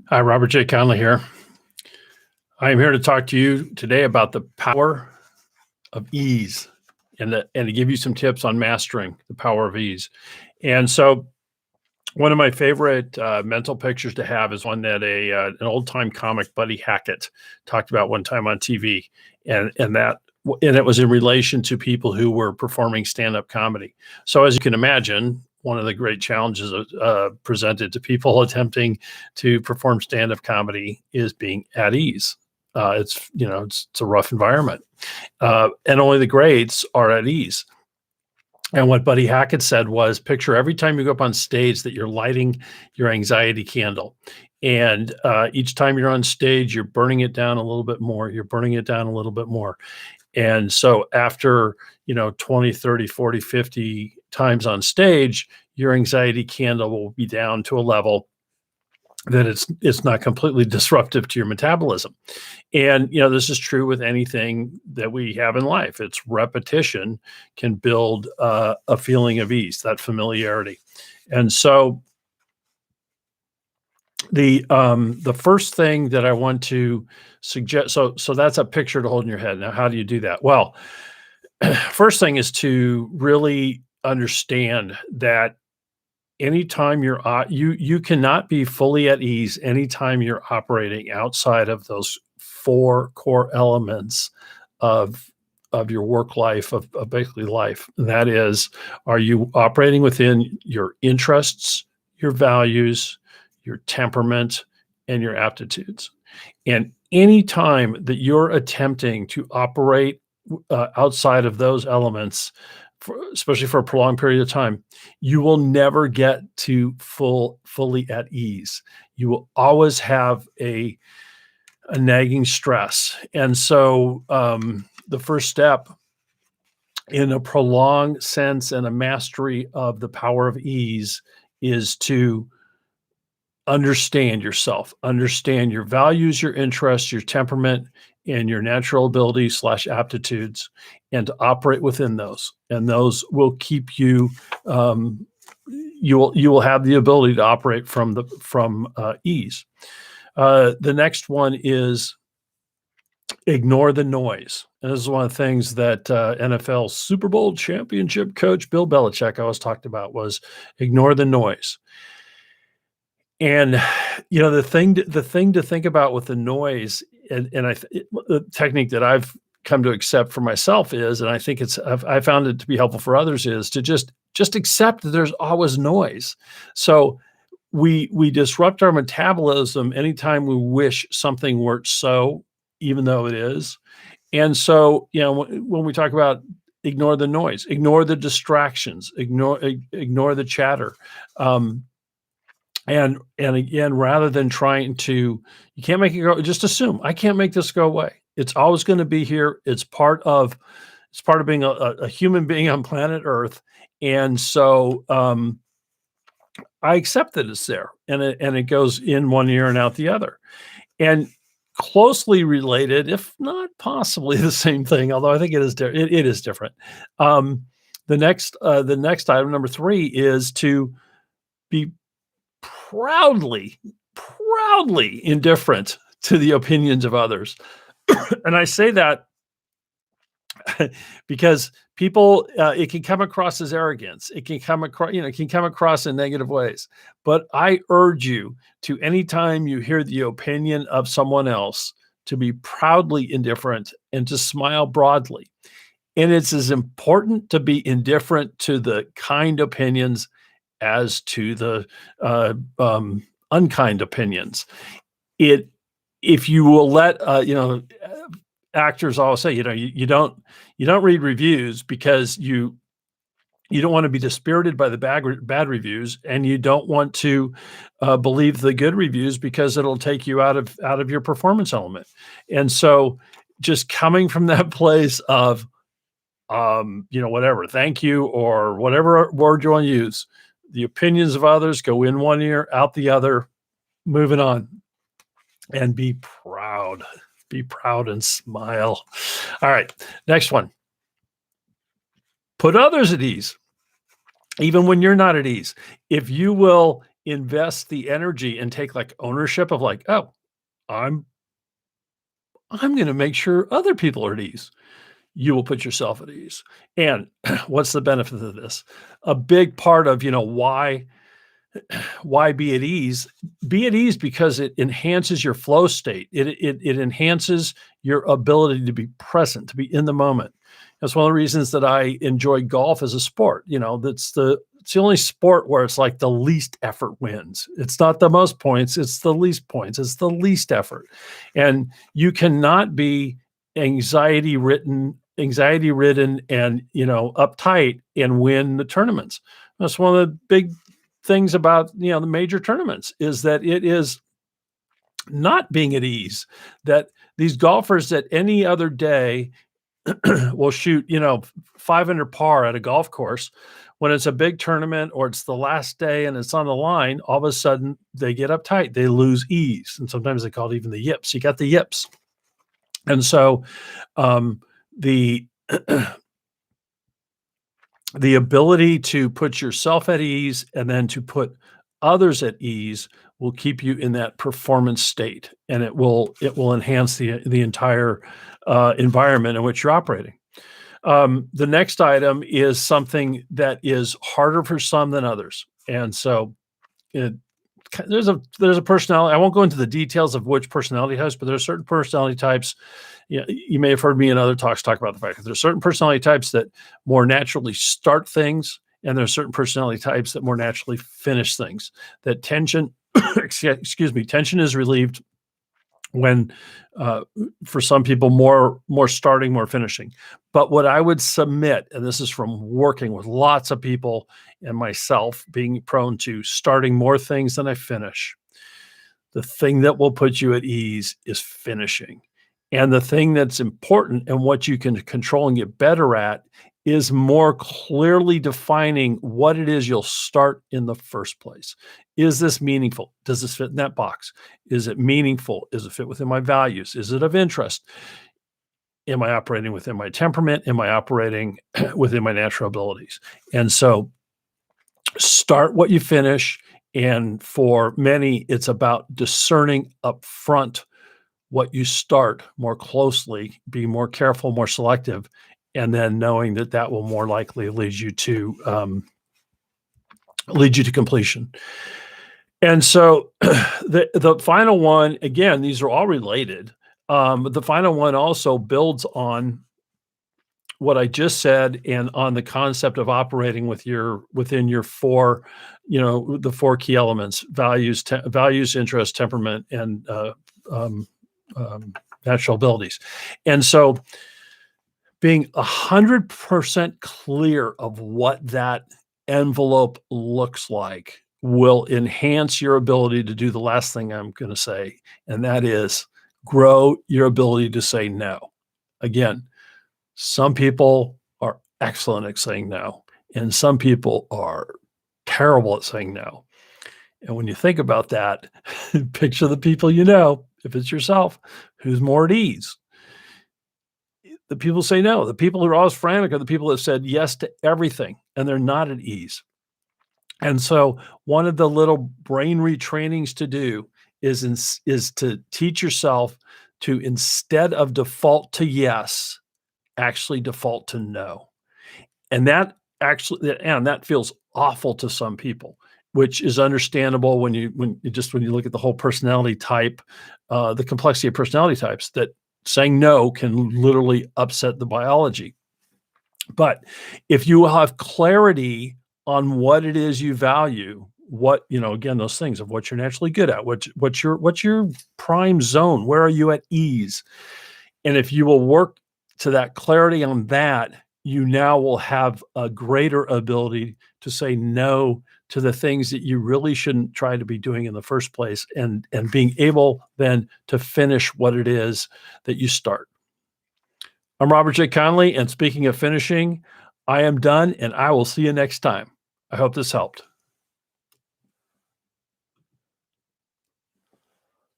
Hi, Robert J. Conley here. I am here to talk to you today about the power of ease and to give you some tips on mastering the power of ease. And so, one of my favorite mental pictures to have is one that an old time comic, Buddy Hackett, talked about one time on TV, and it was in relation to people who were performing stand up comedy. So, as you can imagine, one of the great challenges presented to people attempting to perform stand up comedy is being at ease. It's a rough environment, and only the greats are at ease. And what Buddy Hackett said was, picture every time you go up on stage that you're lighting your anxiety candle. And each time you're on stage, you're burning it down a little bit more. You're burning it down a little bit more. And so after, 20, 30, 40, 50 times on stage, your anxiety candle will be down to a level that it's not completely disruptive to your metabolism. And this is true with anything that we have in life. It's repetition can build a feeling of ease, that familiarity. And so the first thing that I want to suggest, so that's a picture to hold in your head. Now, how do you do that? Well, first thing is to really understand that anytime you cannot be fully at ease anytime you're operating outside of those four core elements of your work life, of basically life. And that is, are you operating within your interests, your values, your temperament, and your aptitudes? And any time that you're attempting to operate outside of those elements, especially for a prolonged period of time, you will never get to fully at ease. You will always have a nagging stress. And so the first step in a prolonged sense and a mastery of the power of ease is to understand yourself, understand your values, your interests, your temperament, and your natural abilities / aptitudes, and to operate within those. And those will keep you. You will have the ability to operate from ease. The next one is ignore the noise. And this is one of the things that NFL Super Bowl championship coach Bill Belichick always talked about was ignore the noise. And the thing to think about with the noise, and the technique that I've come to accept for myself is, and I think I found it to be helpful for others, is to just accept that there's always noise. So we disrupt our metabolism anytime we wish something weren't so, even though it is. And so, when we talk about ignore the noise, ignore the distractions, ignore the chatter. And again, rather than trying to, you can't make it go, just assume I can't make this go away. It's always going to be here. It's part of being a human being on planet Earth. And so I accept that it's there, and it goes in one ear and out the other. And closely related, if not possibly the same thing, although I think it is different. The next item, number 3, is to be proudly indifferent to the opinions of others. And I say that because people, it can come across as arrogance. It can come across in negative ways. But I urge you to, anytime you hear the opinion of someone else, to be proudly indifferent and to smile broadly. And it's as important to be indifferent to the kind opinions as to the unkind opinions. If you will let actors always say, you don't read reviews because you don't want to be dispirited by the bad reviews, and you don't want to believe the good reviews because it'll take you out of your performance element. And so, just coming from that place of whatever, thank you, or whatever word you want to use, the opinions of others go in one ear, out the other, moving on, and be proud and smile. All right, next one. Put others at ease, even when you're not at ease. If you will invest the energy and take like ownership of like, oh, I'm going to make sure other people are at ease. You will put yourself at ease. And what's the benefit of this? A big part of, why be at ease? Be at ease because it enhances your flow state. It enhances your ability to be present, to be in the moment. That's one of the reasons that I enjoy golf as a sport. It's the only sport where it's like the least effort wins. It's not the most points, it's the least points, it's the least effort. And you cannot be anxiety ridden and uptight and win the tournaments. That's one of the big things about the major tournaments, is that it is not being at ease. That these golfers that any other day will shoot 500 par at a golf course, when it's a big tournament or it's the last day and it's on the line, all of a sudden they get uptight, they lose ease, and sometimes they call it even the yips. You got the yips. And so the ability to put yourself at ease and then to put others at ease will keep you in that performance state, and it will enhance the entire environment in which you're operating. The next item is something that is harder for some than others, and so there's a personality. I won't go into the details of which personality types, but there are certain personality types. You may have heard me in other talks talk about the fact that there are certain personality types that more naturally start things, and there are certain personality types that more naturally finish things. That tension, tension is relieved when, for some people, more starting, more finishing. But what I would submit, and this is from working with lots of people and myself being prone to starting more things than I finish, the thing that will put you at ease is finishing. And the thing that's important and what you can control and get better at is more clearly defining what it is you'll start in the first place. Is this meaningful? Does this fit in that box? Is it meaningful? Does it fit within my values? Is it of interest? Am I operating within my temperament? Am I operating within my natural abilities? And so start what you finish. And for many, it's about discerning up front what you start more closely, be more careful, more selective, and then knowing that will more likely lead you to completion. And so the final one, again, these are all related. But the final one also builds on what I just said and on the concept of operating within your four, the four key elements: values, interest, temperament, and natural abilities. And so being 100% clear of what that envelope looks like will enhance your ability to do the last thing I'm going to say, and that is grow your ability to say no. Again, some people are excellent at saying no, and some people are terrible at saying no. And when you think about that, picture the people if it's yourself, who's more at ease. The people say no. The people who are always frantic are the people that said yes to everything, and they're not at ease. And so one of the little brain retrainings to do is to teach yourself to, instead of default to yes, actually default to no. And that feels awful to some people, which is understandable when you look at the whole personality type, the complexity of personality types, that saying no can literally upset the biology. But if you have clarity on what it is you value, again, those things of what you're naturally good at, what's your prime zone, where are you at ease? And if you will work to that clarity on that, you now will have a greater ability to say no to the things that you really shouldn't try to be doing in the first place, and being able then to finish what it is that you start. I'm Robert J. Conley, and speaking of finishing, I am done, and I will see you next time. I hope this helped.